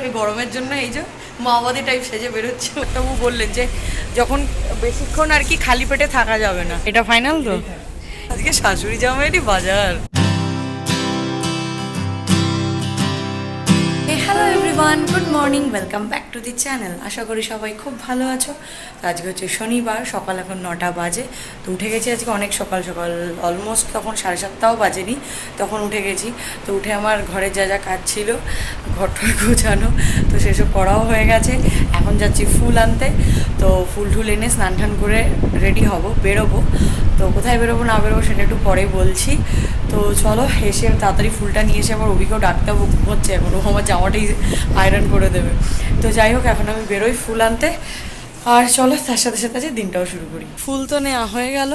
ওই গরমের জন্য এই যে মাওবাদী টাইপ সেজে বেরোচ্ছে। তবু বললেন যে যখন বেশিক্ষণ আর কি খালি পেটে থাকা যাবে না। এটা ফাইনাল তো? আজকে শাশুড়ি জামাইয়েরই বাজার। Hello everyone, good morning, welcome back to the channel. আশা করি সবাই খুব ভালো আছো। তো আজকে হচ্ছে শনিবার, সকাল এখন 9টা বাজে। তো উঠে গেছি আজকে অনেক সকাল সকাল, অলমোস্ট তখন 7:30টাও বাজেনি, তখন উঠে গেছি। তো উঠে আমার ঘরে যা যা কাজ ছিল, ঘরটর গোছানো, তো সেসব করাও হয়ে গেছে। এখন যাচ্ছি ফুল আনতে। তো ফুল টুল এনে স্নান টান করে রেডি হব, বেরোবো। তো কোথায় বেরোবো না বেরোবো সেটা একটু পরে বলছি। তো চলো, এসে তাড়াতাড়ি ফুলটা নিয়ে এসে আমার অভিজ্ঞ ডাক্তার হচ্ছে, এখন ও আমার জামাটাই আয়রন করে দেবে। তো যাই হোক, এখন আমি বেরোই ফুল আনতে। আর চলো তার সাথে সাথে যে দিনটাও শুরু করি। ফুল তো নেওয়া হয়ে গেল,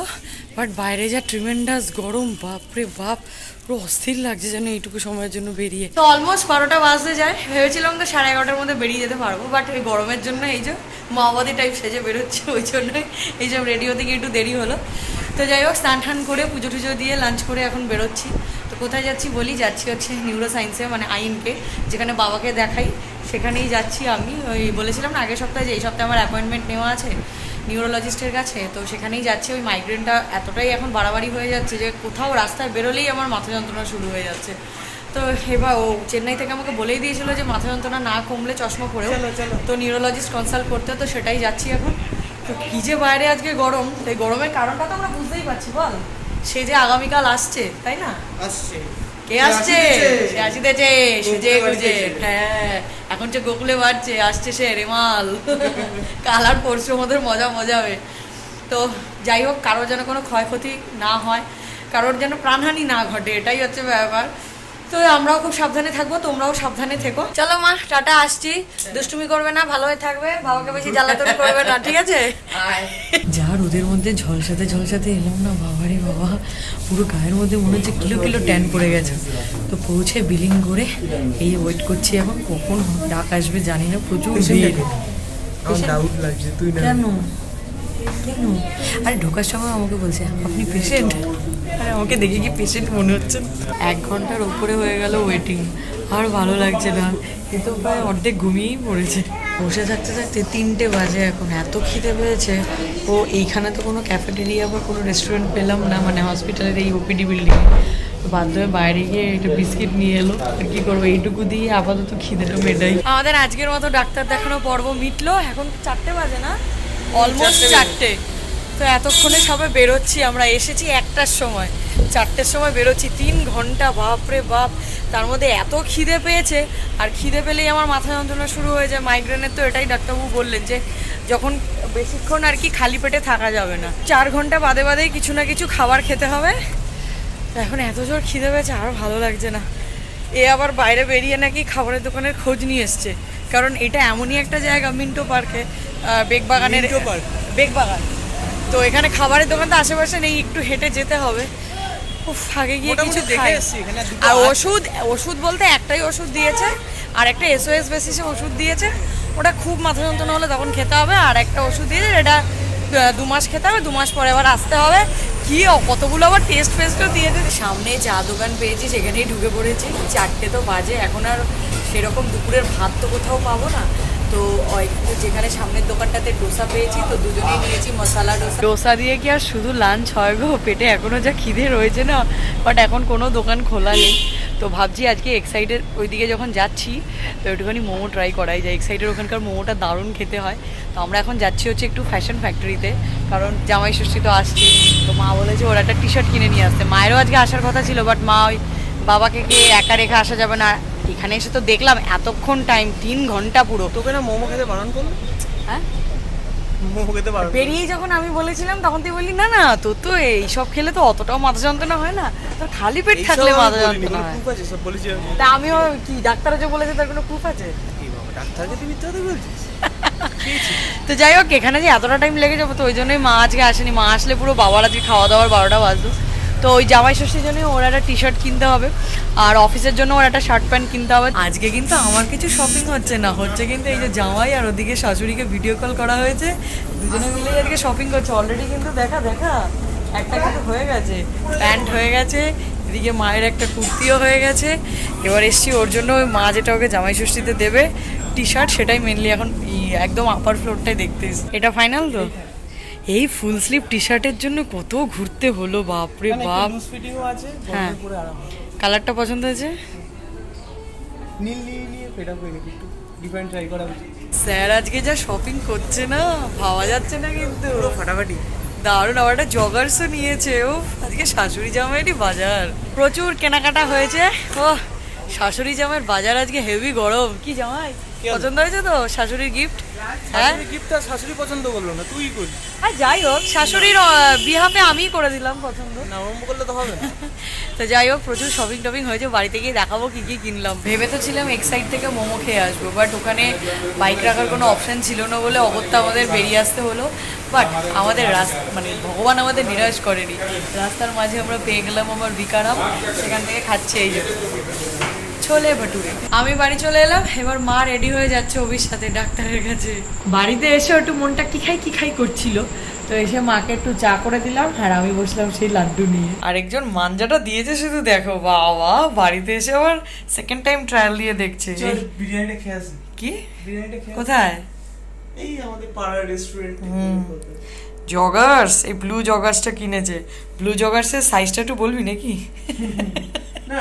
বাট বাইরে যা ট্রিমেন্ডাস গরম, বাপরে বাপ, পুরো অস্থির লাগছে যেন এইটুকু সময়ের জন্য বেরিয়ে। তো অলমোস্ট 12টা বাজতে যায়, ভেবেছিলাম তো 11:30টার মধ্যে বেরিয়ে যেতে পারবো, বাট এই গরমের জন্য এই যে মাওবাদী টাইপ সেজে বেরোচ্ছে, ওই জন্যই এইসব রেডি হতে গিয়ে একটু দেরি হলো। তো যাই হোক, স্নান টান করে পুজো টুজো দিয়ে লাঞ্চ করে এখন বেরোচ্ছি। তো কোথায় যাচ্ছি বলি, যাচ্ছি হচ্ছে নিউরো সায়েন্সে, মানে আইনকে, যেখানে বাবাকে দেখাই, সেখানেই যাচ্ছি আমি। ওই বলেছিলাম না আগের সপ্তাহে যে এই সপ্তাহে আমার অ্যাপয়েন্টমেন্ট নেওয়া আছে নিউরোলজিস্টের কাছে, তো সেখানেই যাচ্ছি। ওই মাইগ্রেনটা এতটাই এখন বাড়াবাড়ি হয়ে যাচ্ছে যে কোথাও রাস্তায় বেরোলেই আমার মাথা যন্ত্রণা শুরু হয়ে যাচ্ছে। তো এবার ও চেন্নাই থেকে আমাকে বলেই দিয়েছিল যে মাথা যন্ত্রণা না কমলে চশমা পরেও তো নিউরোলজিস্ট কনসাল্ট করতে, তো সেটাই যাচ্ছি এখন। তো কী যে বাইরে আজকে গরম, এই গরমের কারণটা তো আমরা বুঝতেই পারছি, বল। সে যে আগামীকাল আসছে, তাই না? আসছে। কে আসছে? সে আসিতেছে সেজে গুজে। হ্যাঁ, এখন যে গোকুলে বাড়ছে, আসছে সে রেমাল। কাল আর পরশু আমাদের মজা মজা হবে। তো যাই হোক, কারোর যেন কোনো ক্ষয়ক্ষতি না হয়, কারোর যেন প্রাণহানি না ঘটে, এটাই হচ্ছে ব্যাপার। তো আমরাও খুব সাবধানে থাকবো, তোমরাও সাবধানে থেকো। চলো মা, টাটা, আসছি। দুষ্টুমি করবে না, ভালো হয়ে থাকবে, বাবাকে বেশি জ্বালাতন করবে না, ঠিক আছে? যা রোদের মধ্যে ঝলসাতে ঝলসাতে এলাম না, বাবারে বাবা, পুরো গায়ের মধ্যে মনে হচ্ছে কিলো কিলো ট্যান পড়ে গেছে। তো পৌঁছে বিলিং করে এই ওয়েট করছি, এখন কখন ডাক আসবে জানি না, প্রচুর ভিড়। ডাউট লাগছে, তুই না কেন কেন? আরে ঢোকার সময় আমাকে বলছে আপনি পেশেন্ট। আরে আমাকে দেখে কি পেশেন্ট মনে হচ্ছে? 1 ঘন্টার উপরে হয়ে গেল ওয়েটিং, আর ভালো লাগছে না, কিন্তু প্রায় অর্ধেক ঘুমিয়েই পড়েছে। বসে থাকতে থাকতে 3টে বাজে, এখন এত খিদে পেয়েছে। ও এইখানে তো কোনো ক্যাফেটেরিয়া বা কোনো রেস্টুরেন্ট পেলাম না, মানে হসপিটালের এই ওপিডি বিল্ডিংয়ে। তো বাধ্য হয়ে বাইরে গিয়ে একটু বিস্কিট নিয়ে এলো, আর কি করবো, এইটুকু দিয়ে আপাতত খিদেটা মেটাই। আমাদের আজকের মতো ডাক্তার দেখানো পর্ব মিটলো। এখন 4টে বাজে না, অলমোস্ট 4টে। তো এতক্ষণে সবাই বেরোচ্ছি, আমরা এসেছি 1টার সময়, 4টের সময় বেরোচ্ছি, 3 ঘন্টা, বাপরে বাপ। তার মধ্যে এত খিদে পেয়েছে, আর খিদে পেলেই আমার মাথা যন্ত্রণা শুরু হয়ে যায় মাইগ্রেনের। তো এটাই ডাক্তারবাবু বললেন যে যখন বেশিক্ষণ আর কি খালি পেটে থাকা যাবে না, 4 ঘন্টা বাদে বাদেই কিছু না কিছু খাবার খেতে হবে। এখন এত জোর খিদে পেয়েছে, আর ভালো লাগছে না। এ আবার বাইরে বেরিয়ে নাকি খাবারের দোকানের খোঁজ নিয়ে এসছে, কারণ এটা এমনই একটা জায়গা, মিন্টো পার্কে, বেগবাগানের বেগবাগান। তো এখানে খাবারের দোকান তো আশেপাশে নেই, একটু হেঁটে যেতে হবে। উফ, আগে গিয়ে কিছু খাই। আর ওষুধ বলতে একটাই ওষুধ দিয়েছে, আর একটা SOS বেসিসে ওষুধ দিয়েছে, ওটা খুব মাথা যন্ত্রণা হলে তখন খেতে হবে। আর একটা ওষুধ দিয়েছে, এটা 2 মাস খেতে হবে, 2 মাস পরে আবার আসতে হবে। কি কতগুলো আবার টেস্ট ফেস্টও দিয়েছে। সামনে চা দোকান পেয়েছি, সেখানেই ঢুকে পড়েছি। 4টে তো বাজে, এখন আর সেরকম দুপুরের ভাত তো কোথাও পাবো না। তো যেখানে সামনের দোকানটাতে ডোসা পেয়েছি, তো দুজনেই নিয়েছি মশলা ডোসা। ডোসা দিয়ে কি আর শুধু লাঞ্চ হয় গো? পেটে এখনও যা খিদে রয়েছে না, বাট এখন কোনো দোকান খোলা নেই। তো ভাবছি আজকে এক্সাইডের ওইদিকে যখন যাচ্ছি, তো একটুখানি মোমো ট্রাই করাই যায়। এক্সাইডের ওখানকার মোমোটা দারুণ খেতে হয়। তো আমরা এখন যাচ্ছি হচ্ছে একটু ফ্যাশন ফ্যাক্টরিতে, কারণ জামাই ষষ্ঠী তো আসছে। তো মা বলেছে ওরা একটা টি-শার্ট কিনে নিয়ে আসতে। মায়েরও আজকে আসার কথা ছিল, বাট মা ওই বাবাকে গিয়ে একা রেখে আসা যাবে না। এখানে এসে তো দেখলাম এতক্ষণ টাইম, 3 ঘন্টা পুরো। তোকে না মোমো খেতে বারণ করলো? হ্যাঁ, মোমো খেতে বারণ বেরিয়ে যখন আমি বলেছিলাম, তখন তুই বললি না না, তোর তো এইসব খেলে তো অতটাও মাথা যন্ত্রণা হয় না, তোর খালি পেট থাকলে মাথা যন্ত্রণা হয়। প্রুফ আছে, সব বলেছি আমি। তা আমিও কি, ডাক্তারও যে বলেছে তার কোনো প্রুফ আছে? কি বাবা, ডাক্তারকে তুই মিথ্যা কথা বলছিস? তো যাই হোক, এখানে যে এতটা টাইম লেগে যাবো, তো ওই জন্যই মা আজকে আসেনি। মা আসলে পুরো বাবার আজকে খাওয়া দাওয়ার 12টা বাজতো। তো ওই জামাই ষষ্ঠীর জন্য ওর একটা টি-শার্ট কিনতে হবে, আর অফিসের জন্য ওর একটা শার্ট প্যান্ট কিনতে হবে। আজকে কিন্তু আমার কিছু শপিং হচ্ছে না, হচ্ছে কিন্তু এই যে জামাই আর ওদিকে শাশুড়িকে ভিডিও কল করা হয়েছে, দুজনে মিলেই আজকে শপিং করছে। অলরেডি কিন্তু দেখা একটা কিন্তু হয়ে গেছে, প্যান্ট হয়ে গেছে, এদিকে মায়ের একটা কুর্তিও হয়ে গেছে। এবার এসছি ওর জন্য, ওই মা যেটা ওকে জামাই ষষ্ঠীতে দেবে, টি শার্ট, সেটাই মেনলি এখন একদম আপার ফ্লোরটাই দেখতে এসেছি। এটা ফাইনাল তো? এই ফুল স্লিভ টি শার্টের জন্য কত ঘুরতে হলো, বাপরে বাপ। লুজ ফিটিংও আছে, হ্যাঁ। গরমে পরে আরাম হবে। কালারটা পছন্দ হয়েছে? নীল নিয়ে ফেড আপ হয়ে গেছে, একটু ডিফারেন্ট ট্রাই করা উচিত। স্যার আজকে যা শপিং করছে না, ভাবা যাচ্ছে না কিন্তু। পুরো ফাটাফাটি। দারুণ, আবার একটা জগার্সও নিয়েছে। ও আজকে শাশুড়ি জামাইয়েরই বাজার, প্রচুর কেনাকাটা হয়েছে। ও শাশুড়ি জামাইয়ের বাজার আজকে হেভি গরম। কি জামাই পছন্দ হয়েছে তো শাশুড়ির গিফট? হ্যাঁ, গিফটটা শাশুড়ি পছন্দ করলো না, তুই করলি। আর যাই হোক, শাশুড়ির বিহাফে আমিই করে দিলাম পছন্দ। না, ওরম করলে তো হবে না। তো যাই হোক, প্রচুর শপিং টপিং হয়েছে। বাড়িতে গিয়ে দেখাবো কি কি কিনলাম। ভেবে তো ছিলাম এক সাইড থেকে মোমো খেয়ে আসবো, বাট ওখানে বাইক রাখার কোনো অপশন ছিল না বলে অগত্যা আমাদের বেরিয়ে আসতে হলো। বাট আমাদের রাস্তা মানে ভগবান আমাদের নিরাশ করেনি, রাস্তার মাঝে আমরা পেয়ে গেলাম আমার বিকারাম, সেখান থেকে খাচ্ছে এই যে ছোলে ভাটুরে। আমি বাড়ি চলে এলাম, এবার মা রেডি হয়ে যাচ্ছে অভির সাথে ডাক্তারের কাছে। বাড়িতে এসে একটু মনটা কি খাই করছিল, তো এসে মাকে একটু চা করে দিলাম, আর আমি বসলাম সেই লাড্ডু নিয়ে। আরেকজন মাঞ্জাটা দিয়েছে শুধু দেখো, বাবা বাড়িতে এসে আবার সেকেন্ড টাইম ট্রায়াল দিয়ে দেখছে। চল বিরিয়ানিটা খেয়ে আসি। কি বিরিয়ানিটা খেয়ে আসি। কোথায়? এই আমাদের পাড়ার রেস্টুরেন্ট। জগার্স, এই ব্লু জগার্সটা কিনেছে। ব্লু জগার্সের সাইজটা একটু বলবি নাকি? না,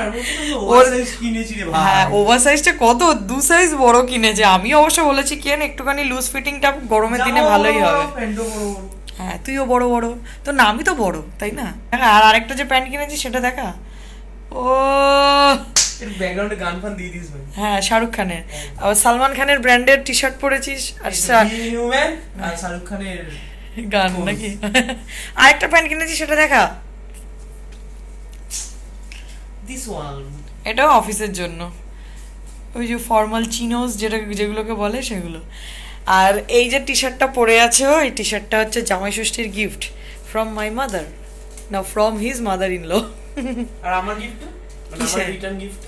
ওর সাইজ কিনেছি রে ভাই। হ্যাঁ, ওভার সাইজটা কত 2 সাইজ বড় কিনেছে। আমি অবশ্য বলেছি কেন একটুখানি লুজ ফিটিংটা গরমের দিনে ভালোই হবে। প্যান্টও বড় বড়। হ্যাঁ, তুইও বড় বড়, তো না আমি তো বড়, তাই না? দেখা, আর আরেকটা যে প্যান্ট কিনেছি সেটা দেখা। ও এর ব্যাকগ্রাউন্ডে গান ফান দিয়ে দিস ভাই। হ্যাঁ, শাহরুখ খানের। আবার সালমান খানের ব্র্যান্ডের টি শার্ট পরেছিস আর হিউম্যান আর শাহরুখ খানের গান নাকি? আরেকটা প্যান্ট কিনেছি সেটা দেখা। This one. এটাও অফিসের জন্য, ওই যে ফর্মাল চিনোস যেগুলোকে বলে সেগুলো। আর এই যে টি শার্টটা পরে আছে, এই টি শার্টটা হচ্ছে জামাই ষষ্ঠীর গিফট ফ্রম মাই মাদার, না from his mother in law. আর আমার গিফট, মানে আমার রিটার্ন গিফট।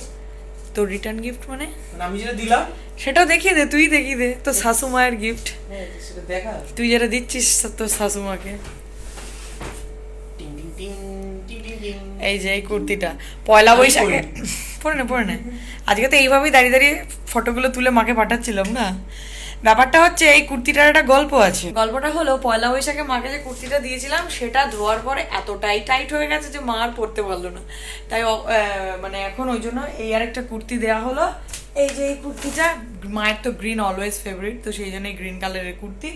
তোর রিটার্ন গিফট মানে? মানে আমি যেটা দিলাম সেটাও দেখিয়ে দে, তুই দেখিয়ে দে। তো শাশু মায়ের গিফট হ্যাঁ, সেটা দেখা। তুই যেটা দিচ্ছিস তোর শাশুমাকে। টিং টিং টিং টিং টিং টিং। এই যে এই কুর্তিটা পয়লা বৈশাখে পরে নে। আজকে তো এইভাবেই দাঁড়িয়ে দাঁড়িয়ে ফটোগুলো তুলে মাকে পাঠাচ্ছিলাম না। ব্যাপারটা হচ্ছে এই কুর্তিটার একটা গল্প আছে। গল্পটা হলো পয়লা বৈশাখে মাকে যে কুর্তিটা দিয়েছিলাম সেটা ধোয়ার পরে এতটাই টাইট হয়ে গেছে যে মা আর পরতে পারলো না। তাই মানে এখন ওই জন্য এই আরেকটা কুর্তি দেওয়া হলো। এই যে এই কুর্তিটা, মায়ের তো গ্রিন অলওয়েজ ফেভারিট, তো সেই জন্য গ্রিন কালারের কুর্তি।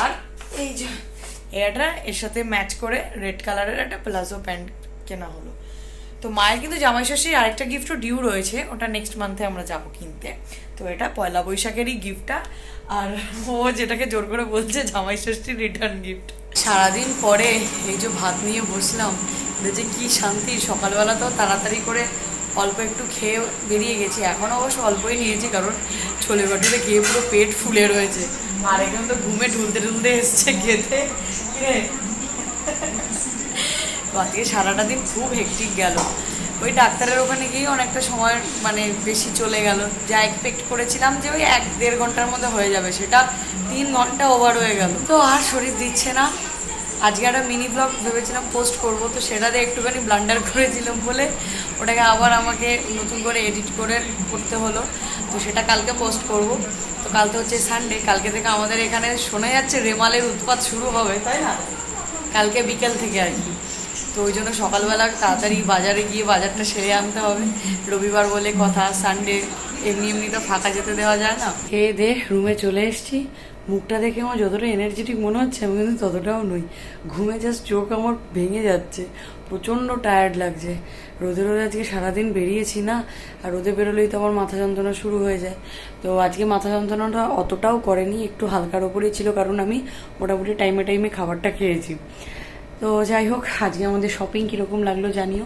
আর এই যে এটা এর সাথে ম্যাচ করে রেড কালারের একটা প্লাজো প্যান্ট কেনা হলো। তো মায়ের কিন্তু জামাই ষষ্ঠীর আরেকটা গিফটও ডিউ রয়েছে, ওটা নেক্সট মান্থে আমরা যাবো কিনতে। তো এটা পয়লা বৈশাখেরই গিফটটা, আর ও যেটাকে জোর করে বলছে জামাই ষষ্ঠীর রিটার্ন গিফট। সারাদিন পরে এই যে ভাত নিয়ে বসলাম, যে কি শান্তি। সকালবেলা তো তাড়াতাড়ি করে অল্প একটু খেয়ে বেরিয়ে গেছি, এখন অবশ্য অল্পই নিয়েছি কারণ ছোলে ভাটুরে খেয়ে পুরো পেট ফুলে রয়েছে। আর এখন তো ঘুমে ঢুলতে এসছে খেতে। আজকে সারাটা দিন খুব হেক্টিক গেল। ওই ডাক্তারের ওখানে গিয়ে অনেকটা সময় মানে বেশি চলে গেল। যা এক্সপেক্ট করেছিলাম যে ওই 1-1.5 ঘন্টার মধ্যে হয়ে যাবে, সেটা 3 ঘন্টা ওভার হয়ে গেল। তো আর শরীর দিচ্ছে না। আজকে একটা মিনি ব্লগ ভেবেছিলাম পোস্ট করব, তো সেটাতে একটুখানি ব্লান্ডার করেছিলাম বলে ওটাকে আবার আমাকে নতুন করে এডিট করে করতে হলো। তো সেটা কালকে পোস্ট করব। তো কাল তো হচ্ছে সানডে, কালকে থেকে আমাদের এখানে শোনা যাচ্ছে রেমালের উৎপাত শুরু হবে, তাই না? কালকে বিকেল থেকে আর কি। তো ওই জন্য সকালবেলা তাড়াতাড়ি বাজারে গিয়ে বাজারটা সেরে আনতে হবে। রবিবার বলে কথা, সানডে এমনি তো ফাঁকা যেতে দেওয়া যায় না। খেয়ে দে রুমে চলে এসেছি। মুখটা দেখে আমার যতটা এনার্জেটিক মনে হচ্ছে আমি কিন্তু ততটাও নই। ঘুমে জাস্ট চোখ আমার ভেঙে যাচ্ছে, প্রচণ্ড টায়ার্ড লাগছে। রোদে আজকে সারাদিন বেরিয়েছি না, আর রোদে বেরোলেই তো আমার মাথা যন্ত্রণা শুরু হয়ে যায়। তো আজকে মাথা যন্ত্রণাটা অতটাও করেনি, একটু হালকার ওপরেই ছিল, কারণ আমি মোটামুটি টাইমে খাবারটা খেয়েছি। তো যাই হোক, আজকে আমাদের শপিং কীরকম লাগলো জানিও।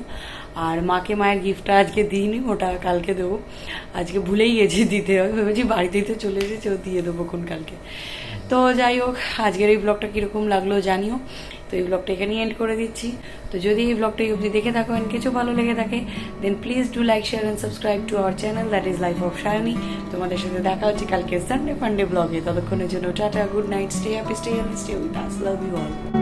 আর মাকে মায়ের গিফটটা আজকে দিইনি, ওটা কালকে দেবো। আজকে ভুলেই গেছি দিতে, ভেবেছি বাড়িতেই তো চলে এসেছে, ও দিয়ে দেবো কোন কালকে। তো যাই হোক, আজকের এই ব্লগটা কীরকম লাগলো জানিও। তো এই ব্লগটা এখানেই এন্ড করে দিচ্ছি। তো যদি এই ব্লগটা অবধি দেখে থাকো আর কিছু ভালো লেগে থাকে, then please do like, share and subscribe to our channel, that is life of Sayani. তোমাদের সাথে দেখা হচ্ছে কালকে সানডে ফান্ডে ব্লগে। ততক্ষণের জন্য ta ta, good night, stay happy, stay healthy, stay with us, love you all.